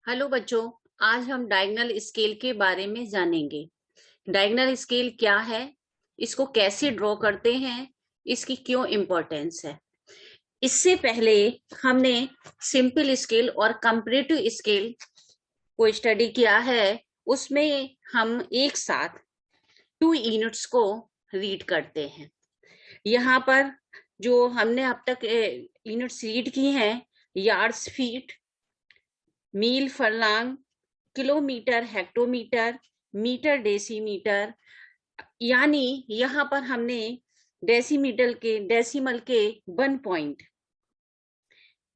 Hello बच्चों, आज हम डायगोनल स्केल के बारे में जानेंगे। डायगोनल स्केल क्या है, इसको कैसे ड्रॉ करते हैं, इसकी क्यों इम्पोर्टेंस है। इससे पहले हमने सिंपल स्केल और कंपैरेटिव स्केल को स्टडी किया है। उसमें हम एक साथ 2 यूनिट्स को रीड करते हैं। यहाँ पर जो हमने अब तक यूनिट्स रीड की हैं, यार्ड्स, फीट, मील, furlong, kilometre, hectometre, metre, decimetre, यानी यहाँ पर हमने डेसिमल के 1 पॉइंट,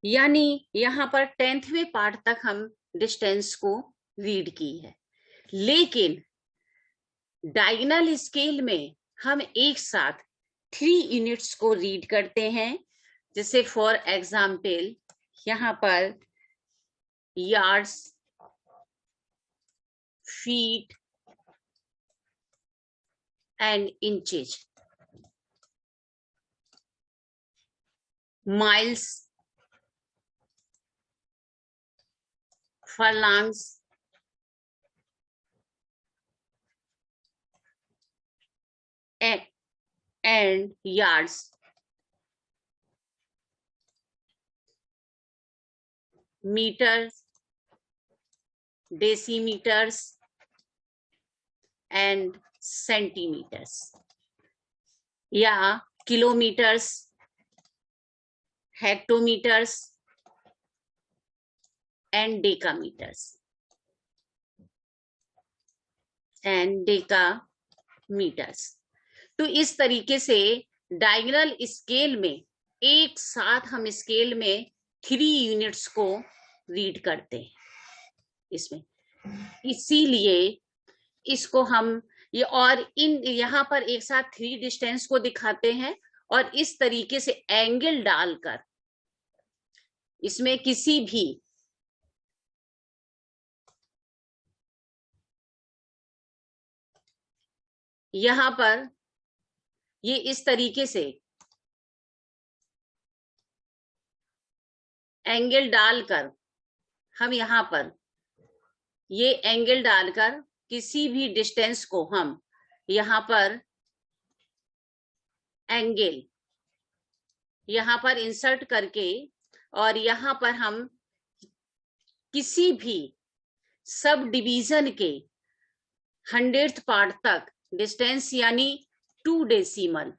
यानी यहाँ पर 10th पार्ट तक हम डिस्टेंस को रीड की है। लेकिन डायगोनल स्केल में हम एक साथ 3 यूनिट्स को रीड करते हैं। जैसे फॉर एग्जाम्पल यहाँ पर yards, feet and inches, miles, furlongs, and yards, meters, decimeters and centimeters, या किलोमीटर्स, हेक्टोमीटर्स एंड डेकामीटर्स। तो इस तरीके से डायगोनल स्केल में एक साथ हम स्केल में 3 यूनिट्स को रीड करते हैं इसमें। इसीलिए इसको हम यहाँ पर एक साथ 3 डिस्टेंस को दिखाते हैं और इस तरीके से एंगल डालकर इसमें किसी भी यहाँ पर ये इस तरीके से एंगल डालकर हम यहाँ पर ये एंगल डालकर किसी भी डिस्टेंस को हम यहाँ पर एंगल यहाँ पर इंसर्ट करके और यहाँ पर हम किसी भी सब डिवीजन के 100th पार्ट तक डिस्टेंस यानी 2 डेसिमल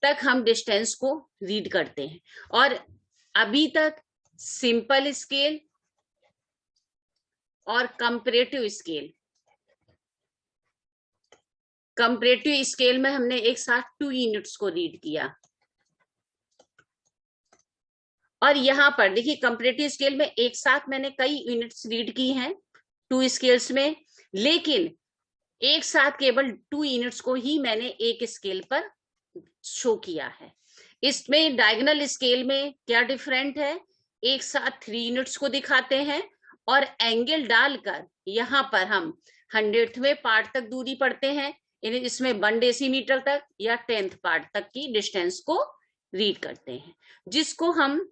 तक हम डिस्टेंस को रीड करते हैं। और अभी तक सिंपल स्केल और कंपैरेटिव स्केल में हमने एक साथ 2 यूनिट्स को रीड किया। और यहाँ पर देखिए कंपैरेटिव स्केल में एक साथ मैंने कई यूनिट्स रीड की हैं 2 स्केल्स में, लेकिन एक साथ केवल 2 यूनिट्स को ही मैंने एक स्केल पर शो किया है। इसमें डायगोनल स्केल में क्या डिफरेंट है, एक साथ 3 यूनिट्स को दिखाते हैं और एंगल डालकर यहाँ पर हम 100th पार्ट तक दूरी पढ़ते हैं, इसमें 1 डेसीमीटर तक या 10th पार्ट तक की डिस्टेंस को रीड करते हैं, जिसको हम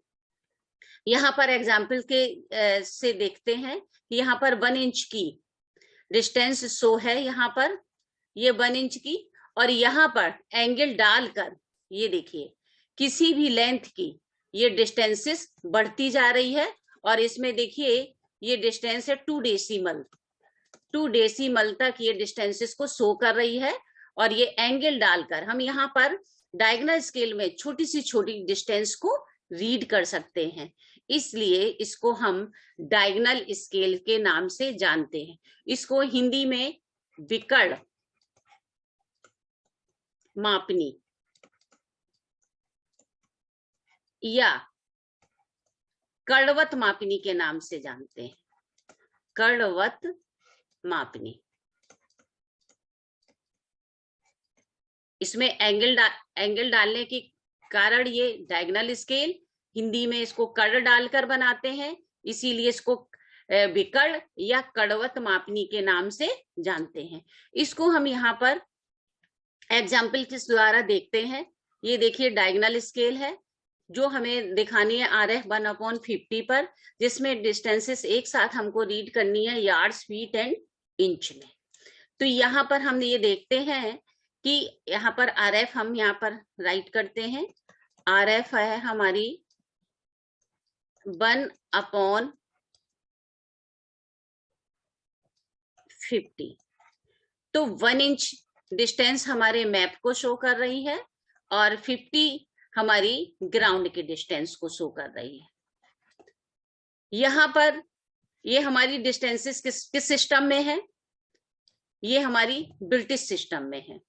यहाँ पर एग्जाम्पल के से देखते हैं। यहाँ पर 1 इंच की डिस्टेंस शो है, यहाँ पर ये 1 इंच की, और यहाँ पर एंगल डालकर ये देखिए किसी भी लेंथ की ये डिस्टेंसेस बढ़ती जा रही है। और इसमें देखिए ये डिस्टेंस है 2 डेसिमल तक ये डिस्टेंसेस को शो कर रही है। और ये एंगल डालकर हम यहाँ पर डायगोनल स्केल में छोटी सी छोटी डिस्टेंस को रीड कर सकते हैं, इसलिए इसको हम डायगोनल स्केल के नाम से जानते हैं। इसको हिंदी में विकर्ण मापनी या कर्णवत मापनी के नाम से जानते हैं। कर्णवत मापनी, इसमें एंगल डालने के कारण ये डायगोनल स्केल, हिंदी में इसको कर्ण डालकर बनाते हैं, इसीलिए इसको विकर्ण या कर्णवत मापनी के नाम से जानते हैं। इसको हम यहाँ पर एग्जाम्पल के द्वारा देखते हैं। ये देखिए डायगोनल स्केल है, जो हमें दिखानी है RF 1/50 पर, जिसमें डिस्टेंसेस एक साथ हमको रीड करनी है यार्ड्स, फीट एंड इंच में। तो यहाँ पर हम ये देखते हैं कि यहाँ पर RF हम यहाँ पर राइट करते हैं। RF है हमारी 1/50। तो 1 इंच डिस्टेंस हमारे मैप को शो कर रही है और 50 हमारी ग्राउंड के डिस्टेंस को शो कर रही है। यहाँ पर ये हमारी डिस्टेंसेस किस सिस्टम में है? ये हमारी ब्रिटिश सिस्टम में है।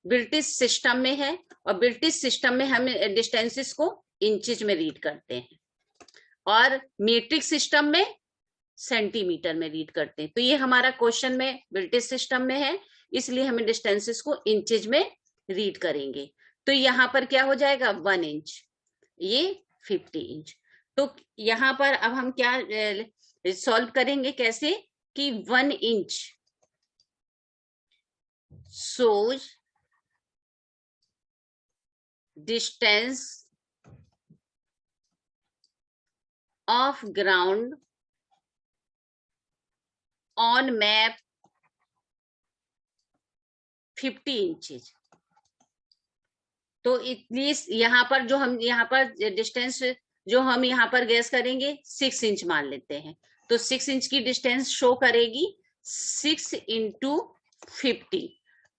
ब्रिटिश सिस्टम में है और ब्रिटिश सिस्टम में हम डिस्टेंसेस को इंचेज में रीड करते हैं और मीट्रिक सिस्टम में सेंटीमीटर में रीड करते हैं। तो ये हमारा क्वेश्चन में ब्रिटिश सिस्टम में है, इसलिए हमें डिस्टेंसेस को इंचेज में रीड करेंगे। तो यहाँ पर क्या हो जाएगा? 1 इंच, ये 50 इंच। तो यहाँ पर अब हम क्या सॉल्व करेंगे? कैसे कि 1 inch shows distance of ground on map 50 inches. तो एटलीस्ट यहाँ पर जो हम यहाँ पर डिस्टेंस जो हम यहाँ पर गैस करेंगे 6 इंच मान लेते हैं। तो 6 इंच की डिस्टेंस शो करेगी 6 इंटू 50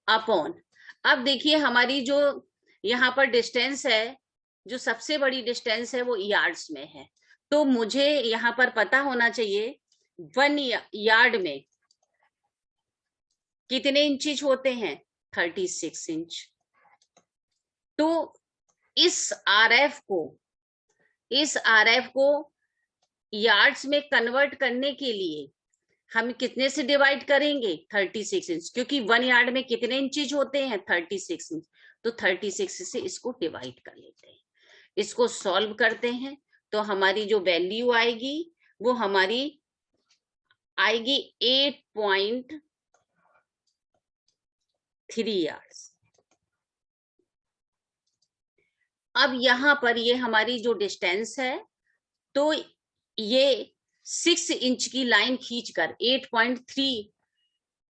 अपॉन। अब देखिए हमारी जो यहाँ पर डिस्टेंस है, जो सबसे बड़ी डिस्टेंस है वो यार्ड्स में है। तो मुझे यहाँ पर पता होना चाहिए 1 यार्ड में कितने इंचेज होते हैं? 36 इंच। तो इस RF को यार्ड्स में कन्वर्ट करने के लिए हम कितने से डिवाइड करेंगे? 36 इंच, क्योंकि 1 यार्ड में कितने इंचेज होते हैं? 36 इंच। तो 36 से इसको डिवाइड कर लेते हैं, इसको सॉल्व करते हैं। तो हमारी जो वैल्यू आएगी वो हमारी आएगी 8.3 यार्ड्स। अब यहाँ पर ये हमारी जो डिस्टेंस है, तो ये 6 इंच की लाइन खींचकर 8.3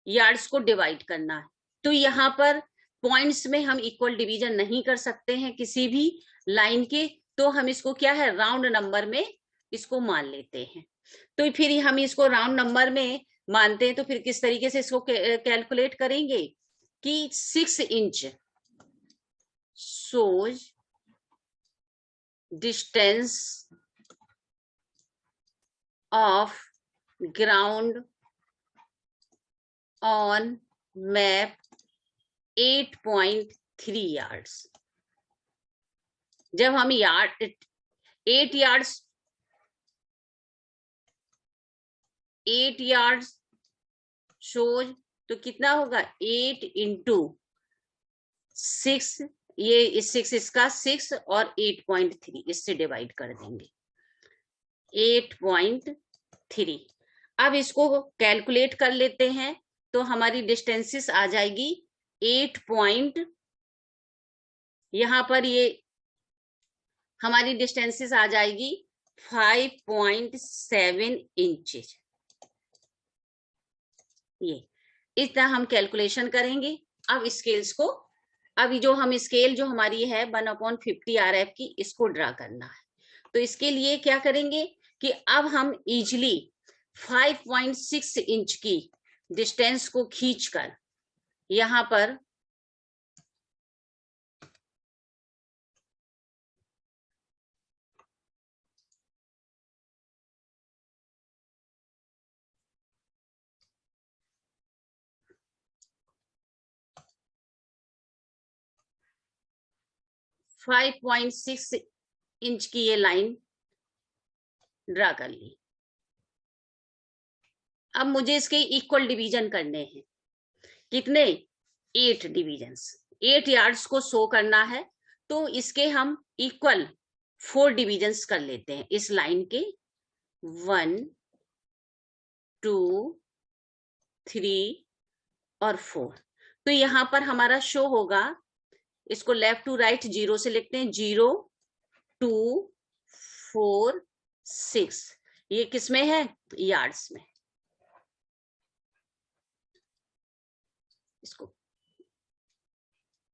यार्ड्स को डिवाइड करना है। तो यहाँ पर पॉइंट्स में हम इक्वल डिवीजन नहीं कर सकते हैं किसी भी लाइन के, तो हम इसको क्या है, राउंड नंबर में इसको मान लेते हैं। तो फिर हम इसको राउंड नंबर में मानते हैं, तो फिर किस तरीके से इसको कैलकुलेट करेंगे कि 6 inch shows distance of ground on map 8.3 yards। जब हम 8 यार्ड्स शोज, तो कितना होगा? 8 इंटू 6, ये 6 इसका 6 और 8.3 इससे डिवाइड कर देंगे 8.3। अब इसको कैलकुलेट कर लेते हैं, तो हमारी डिस्टेंसेस आ जाएगी 8 यहाँ पर ये हमारी डिस्टेंसेस आ जाएगी 5.7 इंचेज। ये इतना हम कैलकुलेशन करेंगे। अब स्केल्स को, अभी जो हम स्केल जो हमारी है 1/50 RF की, इसको ड्रा करना है। तो इसके लिए क्या करेंगे कि अब हम इजीली 5.6 इंच की डिस्टेंस को खींचकर यहाँ पर 5.6 इंच की ये लाइन ड्रा कर ली। अब मुझे इसके इक्वल डिवीजन करने हैं। कितने? 8 डिवीजन्स। 8 यार्ड्स को शो करना है, तो इसके हम इक्वल 4 डिवीजन्स कर लेते हैं इस लाइन के। 1 2 3 और 4। तो यहाँ पर हमारा शो होगा इसको लेफ्ट टू राइट 0 से लिखते हैं, 0 2 4 6। ये किसमें है? यार्ड्स में। इसको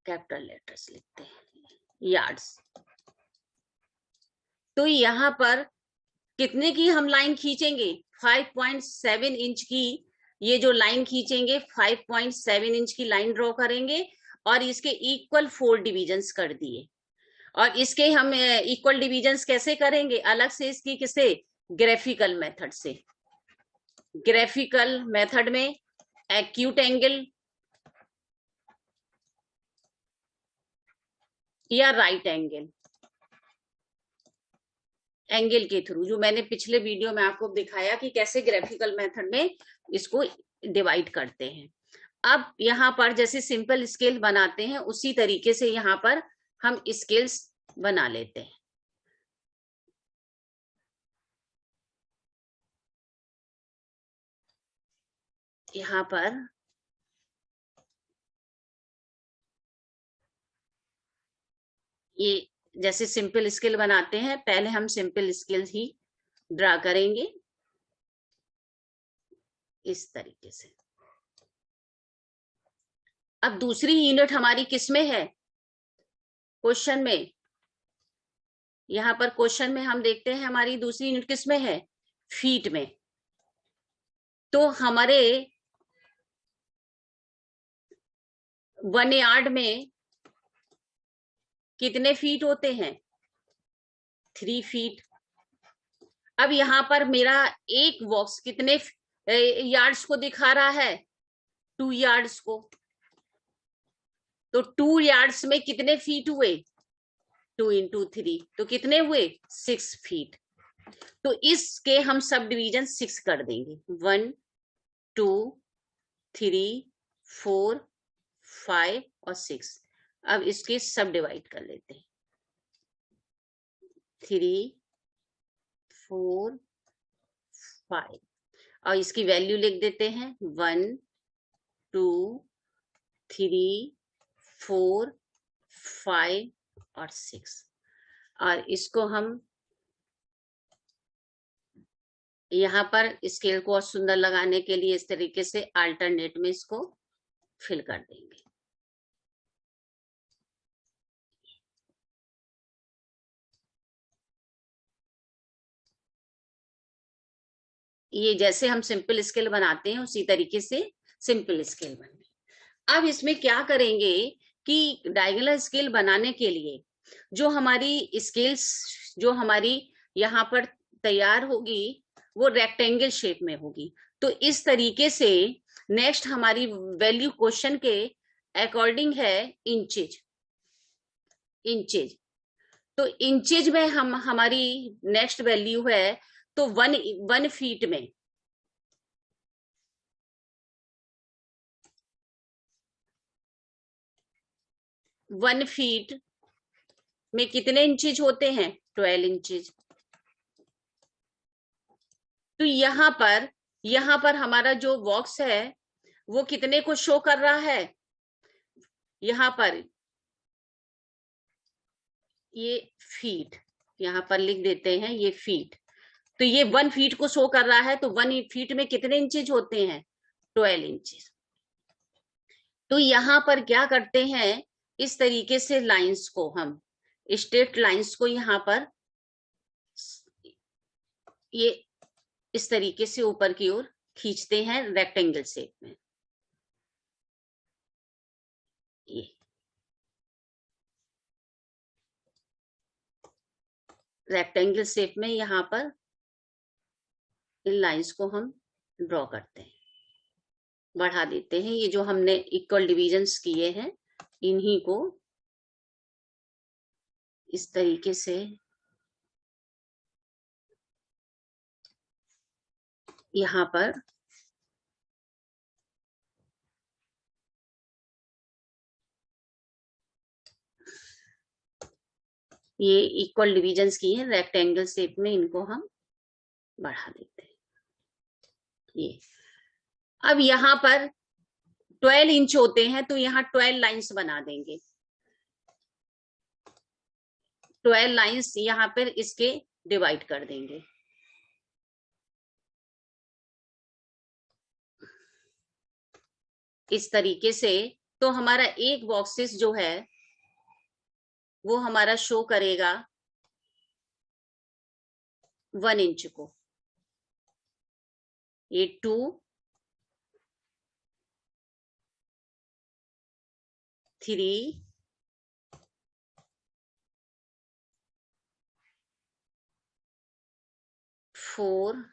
कैपिटल लेटर्स लिखते हैं, यार्ड्स। तो यहां पर कितने की हम लाइन खींचेंगे? 5.7 इंच की ये जो लाइन खींचेंगे, 5.7 इंच की लाइन ड्रॉ करेंगे और इसके इक्वल 4 डिविजन्स कर दिए। और इसके हम इक्वल डिविजन्स कैसे करेंगे? अलग से इसकी किसे? ग्राफिकल मेथड से। ग्राफिकल मेथड में एक्यूट एंगल या राइट एंगल के थ्रू, जो मैंने पिछले वीडियो में आपको दिखाया कि कैसे ग्राफिकल मेथड में इसको डिवाइड करते हैं। अब यहाँ पर जैसे सिंपल स्केल बनाते हैं उसी तरीके से यहाँ पर हम स्केल्स बना लेते हैं। यहाँ पर ये जैसे सिंपल स्केल बनाते हैं, पहले हम सिंपल स्केल ही ड्रा करेंगे इस तरीके से। अब दूसरी यूनिट हमारी किसमें है? क्वेश्चन में। यहाँ पर क्वेश्चन में हम देखते हैं हमारी दूसरी यूनिट किसमें है? फीट में। तो हमारे 1 यार्ड में कितने फीट होते हैं? 3 फीट। अब यहाँ पर मेरा एक बॉक्स कितने यार्ड्स को दिखा रहा है? 2 यार्ड्स को। तो 2 यार्ड्स में कितने फीट हुए? 2 into 3, तो कितने हुए? 6 फीट। तो इसके हम सब डिवीजन 6 कर देंगे, 1 2 3 4 5 और 6। अब इसके सब डिवाइड कर लेते हैं, 3 4 5 और इसकी वैल्यू लिख देते हैं 1 2 3 4 5 और 6। और इसको हम यहाँ पर स्केल को और सुंदर लगाने के लिए इस तरीके से अल्टरनेट में इसको फिल कर देंगे। ये जैसे हम सिंपल स्केल बनाते हैं उसी तरीके से सिंपल स्केल बने। अब इसमें क्या करेंगे कि डायगोनल स्केल बनाने के लिए जो हमारी स्केल्स जो हमारी यहाँ पर तैयार होगी वो रेक्टेंगल शेप में होगी। तो इस तरीके से नेक्स्ट हमारी वैल्यू क्वेश्चन के अकॉर्डिंग है इंचेज। तो इंचेज में हम हमारी नेक्स्ट वैल्यू है तो 1 फीट में 1 फीट में कितने इंचेज होते हैं? 12 इंचेज। तो यहाँ पर हमारा जो बॉक्स है वो कितने को शो कर रहा है? यहाँ पर ये फीट, यहाँ पर लिख देते हैं ये फीट। तो ये 1 फीट को शो कर रहा है। तो 1 फीट में कितने इंचेज होते हैं? 12 इंचेज। तो यहाँ पर क्या करते हैं, इस तरीके से लाइंस को हम स्ट्रेट लाइंस को यहाँ पर ये इस तरीके से ऊपर की ओर खींचते हैं रेक्टेंगल शेप में। ये रेक्टेंगल शेप में यहाँ पर इन लाइंस को हम ड्रॉ करते हैं, बढ़ा देते हैं। ये जो हमने इक्वल डिविजन्स किए हैं इन्हीं को इस तरीके से यहाँ पर ये इक्वल डिविजन्स की है रेक्टेंगल शेप में, इनको हम बढ़ा देते हैं। ये अब यहाँ पर 12 इंच होते हैं तो यहाँ 12 लाइंस बना देंगे। 12 लाइंस यहाँ पर इसके डिवाइड कर देंगे। इस तरीके से तो हमारा एक बॉक्सेस जो है वो हमारा शो करेगा 1 इंच को। ये 2, 3, 4,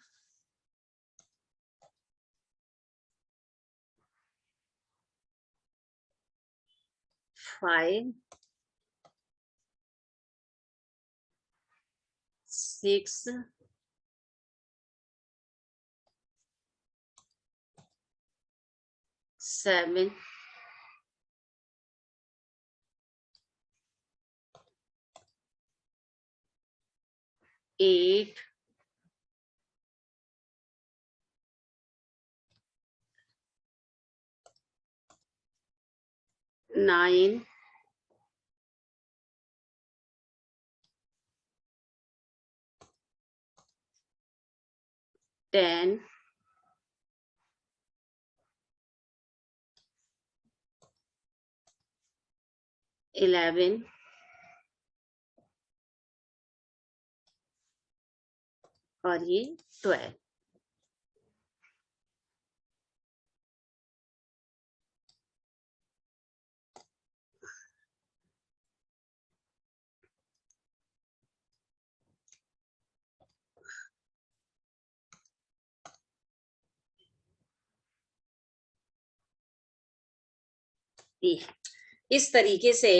5, 6, 7, 8, 9, 10, 11, और ये 12। इस तरीके से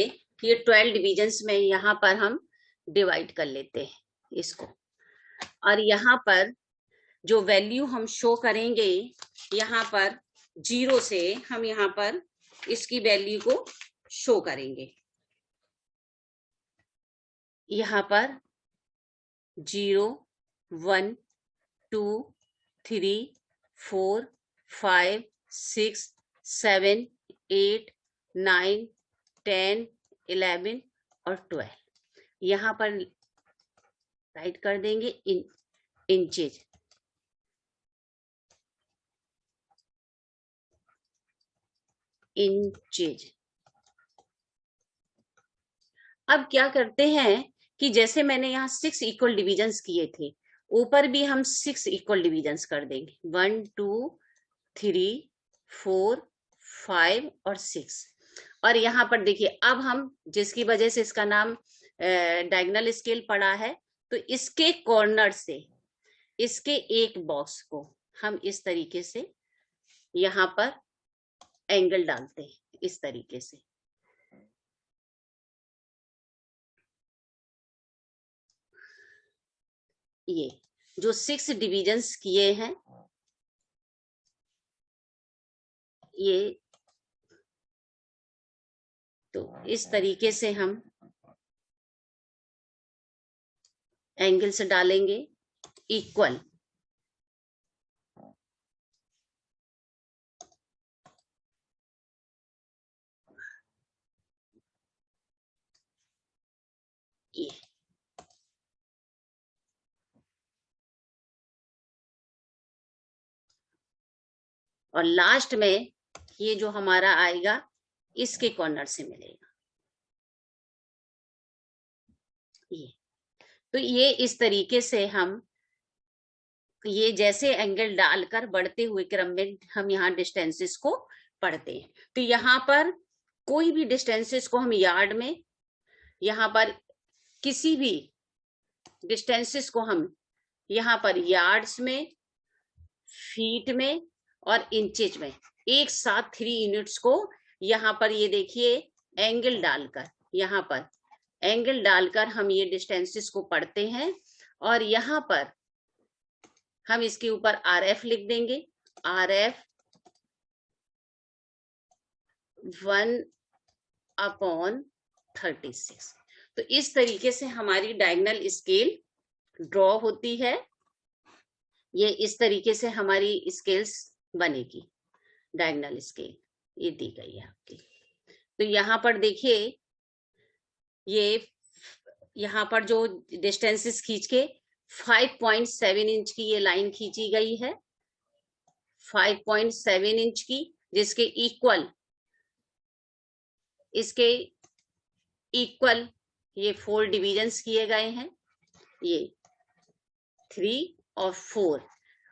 ये 12 डिविजन्स में यहाँ पर हम डिवाइड कर लेते हैं इसको। और यहाँ पर जो वैल्यू हम शो करेंगे, यहाँ पर 0 से हम यहाँ पर इसकी वैल्यू को शो करेंगे। यहाँ पर 0, 1, 2, 3, 4, 5, 6, 7, 8, 9, 10, 11 और 12 यहाँ पर राइट कर देंगे इन इंचेज। अब क्या करते हैं कि जैसे मैंने यहाँ 6 इक्वल डिविजन्स किए थे, ऊपर भी हम 6 इक्वल डिविजन्स कर देंगे। 1, 2, 3, 4, 5 और 6। और यहाँ पर देखिए, अब हम जिसकी वजह से इसका नाम डायगोनल स्केल पड़ा है, तो इसके कॉर्नर से इसके एक बॉक्स को हम इस तरीके से यहाँ पर एंगल डालते हैं, इस तरीके से। ये जो 6 डिविजन्स किए हैं, ये तो इस तरीके से हम एंगल्स डालेंगे इक्वल। ये और लास्ट में ये जो हमारा आएगा इसके कॉर्नर से मिलेगा ये। तो ये इस तरीके से हम ये जैसे एंगल डालकर बढ़ते हुए क्रम में हम यहाँ डिस्टेंसेस को पढ़ते हैं। तो यहाँ पर कोई भी डिस्टेंसेस को हम यार्ड में, यहाँ पर किसी भी डिस्टेंसेस को हम यहाँ पर यार्ड्स में, फीट में और इंचेज में एक साथ 3 यूनिट्स को यहाँ पर ये देखिए एंगल डालकर, यहाँ पर एंगल डालकर हम ये डिस्टेंसेस को पढ़ते हैं। और यहाँ पर हम इसके ऊपर RF लिख देंगे, RF 1/36। तो इस तरीके से हमारी डायगोनल स्केल ड्रॉ होती है। ये इस तरीके से हमारी स्केल्स बनेगी, डायगोनल स्केल ये दी गई है आपकी। तो यहाँ पर देखिए ये यहाँ पर जो डिस्टेंसेस खींच के 5.7 इंच की ये लाइन खींची गई है, 5.7 इंच की, जिसके इक्वल, इसके इक्वल ये 4 डिविजन्स किए गए हैं, ये 3 और 4,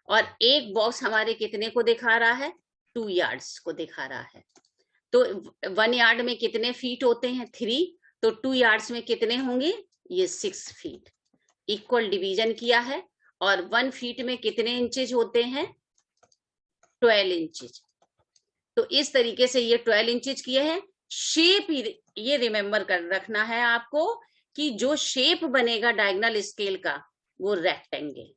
और एक बॉक्स हमारे कितने को दिखा रहा है, 2 यार्ड्स को दिखा रहा है। तो 1 यार्ड में कितने फीट होते हैं, 3, तो 2 यार्ड्स में कितने होंगे, ये 6 फीट। इक्वल डिवीजन किया है, और 1 फीट में कितने इंचेज होते हैं, 12 इंचेज। तो इस तरीके से ये 12 इंचेज किए हैं। शेप ये रिमेंबर कर रखना है आपको कि जो शेप बनेगा डायगोनल स्केल का वो रेक्टेंगल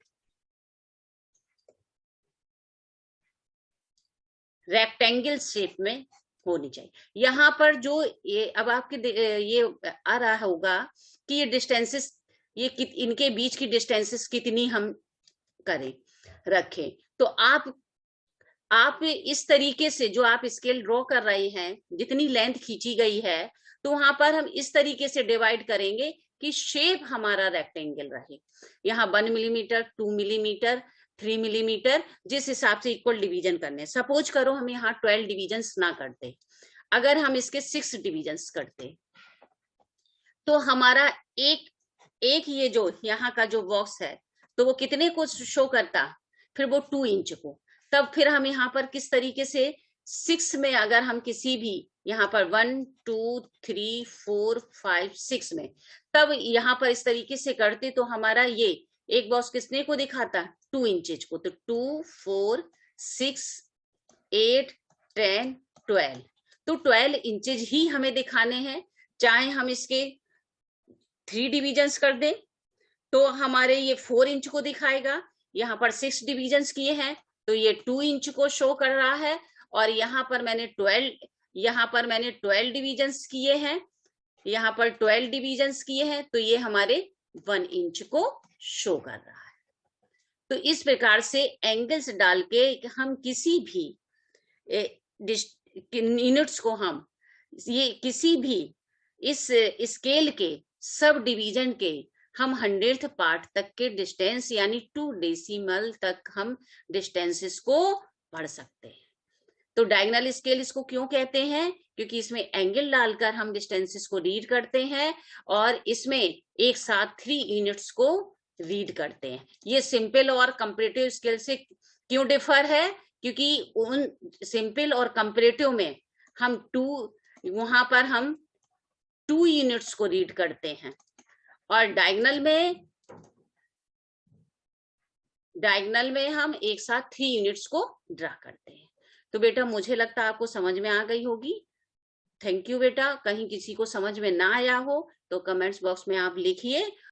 शेप में होनी चाहिए। यहाँ पर जो ये अब आपके ये आ रहा होगा कि ये डिस्टेंसेस, ये इनके बीच की डिस्टेंसेस कितनी हम करें, रखें। तो आप इस तरीके से जो आप स्केल ड्रॉ कर रहे हैं, जितनी लेंथ खींची गई है, तो वहां पर हम इस तरीके से डिवाइड करेंगे कि शेप हमारा रेक्टेंगल रहे। यहाँ 1 मिलीमीटर, 2 मिलीमीटर, 3 मिलीमीटर, जिस हिसाब से इक्वल डिवीजन करने। सपोज करो हम यहाँ 12 डिविजन्स ना करते, अगर हम इसके 6 डिविजन्स करते, तो हमारा एक ये जो यहाँ का जो बॉक्स है, तो वो कितने को शो करता, फिर वो 2 इंच को। तब फिर हम यहाँ पर किस तरीके से 6 में, अगर हम किसी भी यहाँ पर 1 2 3 4 5 6 में, तब यहाँ पर इस तरीके से करते, तो हमारा ये एक बॉक्स किसने को दिखाता, 2 इंचेज को। तो 2 4 6 8 10 12, तो 12 इंचेज ही हमें दिखाने हैं। चाहे हम इसके 3 डिविजन्स कर दें तो हमारे ये 4 इंच को दिखाएगा। यहाँ पर 6 डिविजन्स किए हैं तो ये 2 इंच को शो कर रहा है, और यहाँ पर मैंने 12 डिविजन्स किए हैं, यहाँ पर 12 डिविजन्स किए हैं, तो ये हमारे 1 इंच को शो कर रहा है। तो इस प्रकार से एंगल्स डाल के हम किसी भी यूनिट्स को, हम ये किसी भी इस स्केल के सब डिवीजन के हम 100th पार्ट तक के डिस्टेंस यानी 2 डेसिमल तक हम डिस्टेंसेस को पढ़ सकते हैं। तो डायगोनल स्केल इसको क्यों कहते हैं, क्योंकि इसमें एंगल डालकर हम डिस्टेंसेस को रीड करते हैं, और इसमें एक साथ 3 यूनिट्स को रीड करते हैं। ये सिंपल और कंपैरेटिव स्केल से क्यों डिफर है, क्योंकि उन सिंपल और कंपैरेटिव में हम वहां पर हम 2 यूनिट्स को रीड करते हैं, और डायगोनल में हम एक साथ 3 यूनिट्स को ड्रा करते हैं। तो बेटा मुझे लगता है आपको समझ में आ गई होगी। थैंक यू बेटा। कहीं किसी को समझ में ना आया हो तो कमेंट्स बॉक्स में आप लिखिए